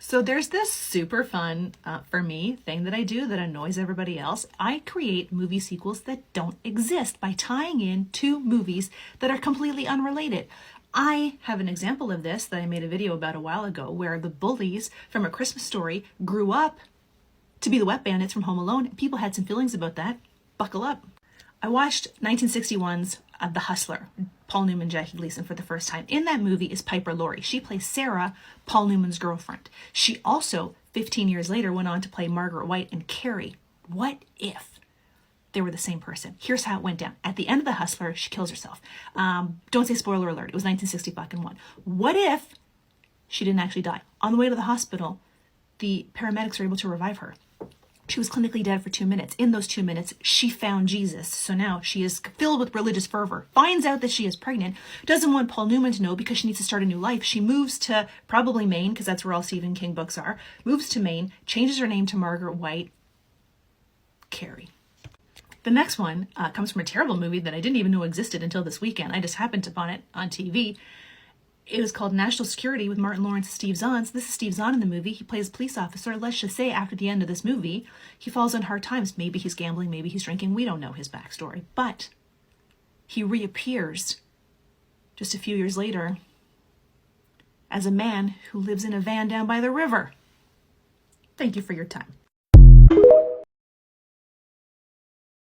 So there's this super fun, for me, thing that I do that annoys everybody else. I create movie sequels that don't exist by tying in two movies that are completely unrelated. I have an example of this that I made a video about a while ago where the bullies from A Christmas Story grew up to be the wet bandits from Home Alone. People had some feelings about that. Buckle up. I watched 1961's The Hustler, Paul Newman, Jackie Gleason, for the first time. In that movie is Piper Laurie. She plays Sarah, Paul Newman's girlfriend. She also, 15 years later, went on to play Margaret White in Carrie. What if they were the same person? Here's how it went down. At the end of The Hustler, she kills herself. Don't say spoiler alert. It was 1961. What if she didn't actually die? On the way to the hospital, the paramedics were able to revive her. She was clinically dead for 2 minutes. In those 2 minutes, she found Jesus. So now she is filled with religious fervor, finds out that she is pregnant, doesn't want Paul Newman to know because she needs to start a new life. She moves to probably Maine, because that's where all Stephen King books are, moves to Maine, changes her name to Margaret White. Carrie. The next one comes from a terrible movie that I didn't even know existed until this weekend. I just happened upon it on TV. It was called National Security with Martin Lawrence and Steve Zahn. So this is Steve Zahn in the movie. He plays a police officer. Let's just say after the end of this movie, he falls on hard times. Maybe he's gambling, maybe he's drinking. We don't know his backstory. But he reappears just a few years later as a man who lives in a van down by the river. Thank you for your time.